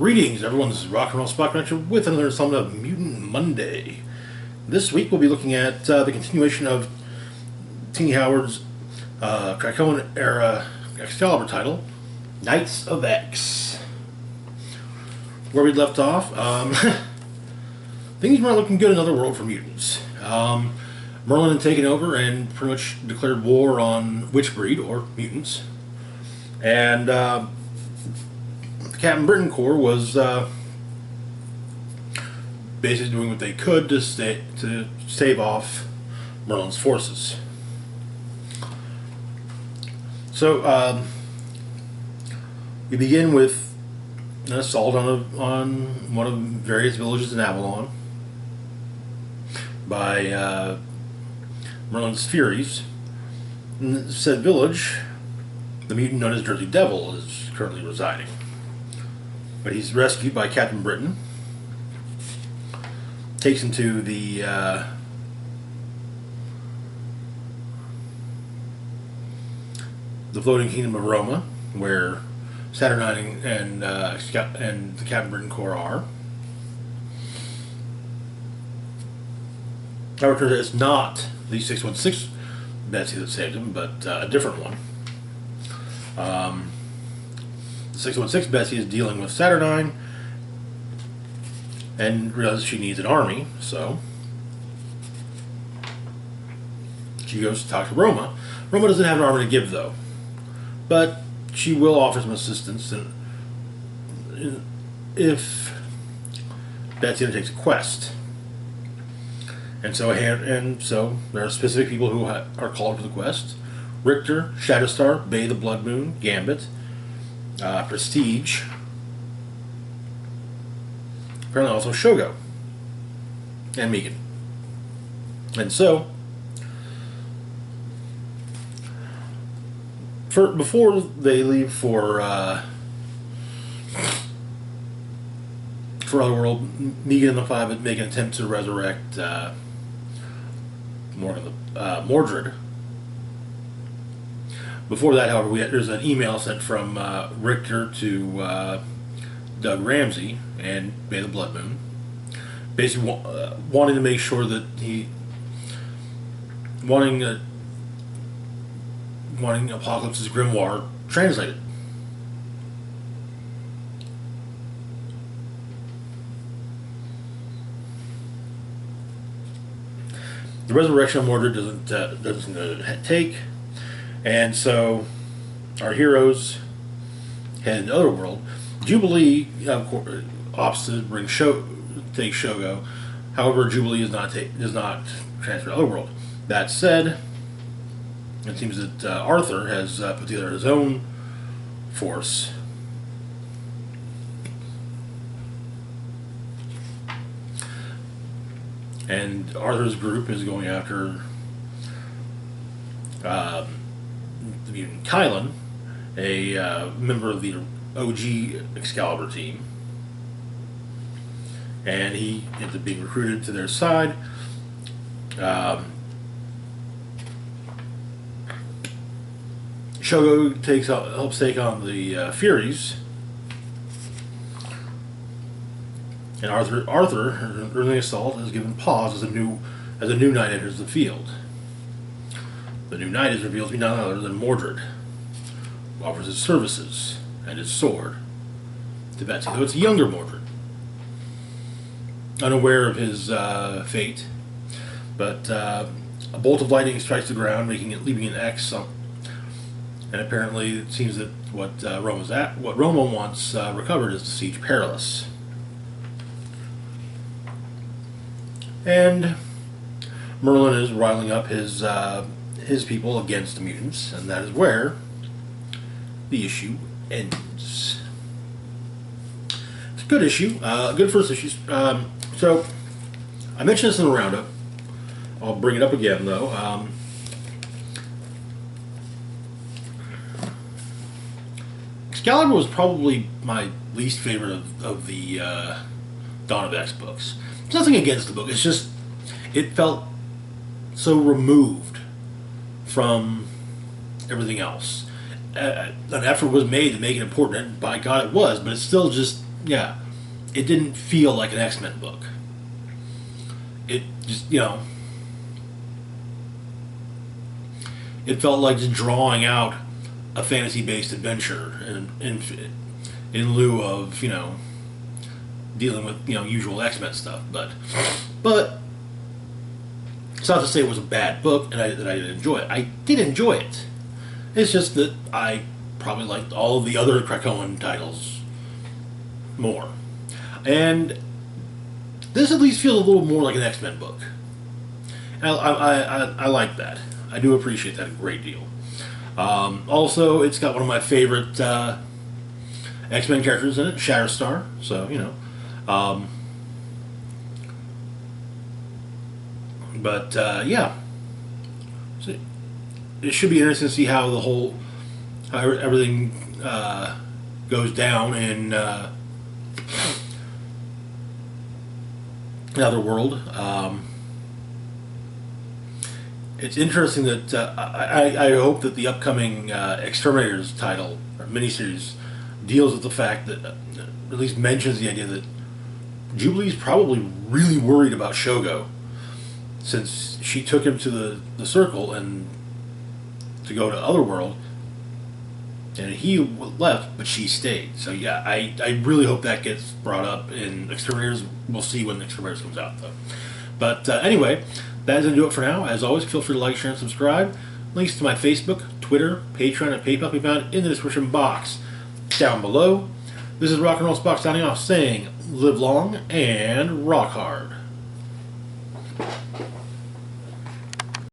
Greetings, everyone. This is Rock and Roll Spot Connection with another installment of Mutant Monday. This week we'll be looking at the continuation of Tini Howard's Krakoan era Excalibur title, Knights of X. Where we left off, things were not looking good in another world for mutants. Merlin had taken over and pretty much declared war on Witchbreed, or mutants. And the Captain Britain Corps was basically doing what they could to stave off Merlin's forces. So we begin with an assault on one of various villages in Avalon by Merlin's Furies. In said village, the mutant known as Jersey Devil is currently residing. But he's rescued by Captain Britain, takes him to the floating kingdom of Roma, where Saturnine and the Captain Britain Corps are. However, it's not the 616 Betsy that saved him, but a different one. The 616 Betsy is dealing with Saturnine and realizes she needs an army, so she goes to talk to Roma. Roma doesn't have an army to give, though, but she will offer some assistance if Betsy undertakes a quest. And so there are specific people who are called for the quest: Richter, Shadowstar, Bay the Blood Moon, Gambit, Prestige, apparently also Shogo, and Megan. And so, before they leave for Otherworld, Megan and the Five make an attempt to resurrect Mordred. Before that, however, there's an email sent from Richter to Doug Ramsey and Bay the Blood Moon, basically wanting to make sure that wanting Apocalypse's grimoire translated. The resurrection of Mordred doesn't take. And so our heroes head into Otherworld. Jubilee, of course, opts to take Shogo. However, Jubilee does not transfer to Otherworld. That said, it seems that Arthur has put together his own force. And Arthur's group is going after the mutant Kylan, a member of the OG Excalibur team, and he ends up being recruited to their side. Shogo helps take on the Furies, and Arthur, during the assault, is given pause as a new knight enters the field. The new knight is revealed to be none other than Mordred, who offers his services and his sword to Betsy, though it's a younger Mordred, unaware of his fate. But a bolt of lightning strikes the ground, leaving an X. And apparently, it seems that what Roma wants recovered is the Siege Perilous. And Merlin is riling up his people against the mutants, and that is where the issue ends. It's a good issue, good first issue. So I mentioned this in the roundup. I'll bring it up again, though. Excalibur was probably my least favorite of the Dawn of X books. There's nothing against the book. It's just it felt so removed from everything else. An effort was made to make it important, and by God it was, but it's still just yeah, it didn't feel like an X-Men book. It just, it felt like just drawing out a fantasy-based adventure in lieu of, dealing with, usual X-Men stuff. But it's not to say it was a bad book and that I didn't enjoy it. I did enjoy it. It's just that I probably liked all of the other Krakoan titles more. And this at least feels a little more like an X-Men book. And I like that. I do appreciate that a great deal. Also, it's got one of my favorite X-Men characters in it, Shatterstar. So, yeah. So it should be interesting to see how everything goes down in another world. It's interesting that I hope that the upcoming Exterminators title or miniseries deals with the fact that at least mentions the idea that Jubilee's probably really worried about Shogo, since she took him to the circle and to go to Otherworld, and he left, but she stayed. So yeah, I really hope that gets brought up in Exterminators. We'll see when Exterminators comes out, though. But anyway, that is going to do it for now. As always, feel free to like, share, and subscribe. Links to my Facebook, Twitter, Patreon, and PayPal can be found in the description box down below. This is Rock and Roll Spock signing off, saying live long and rock hard.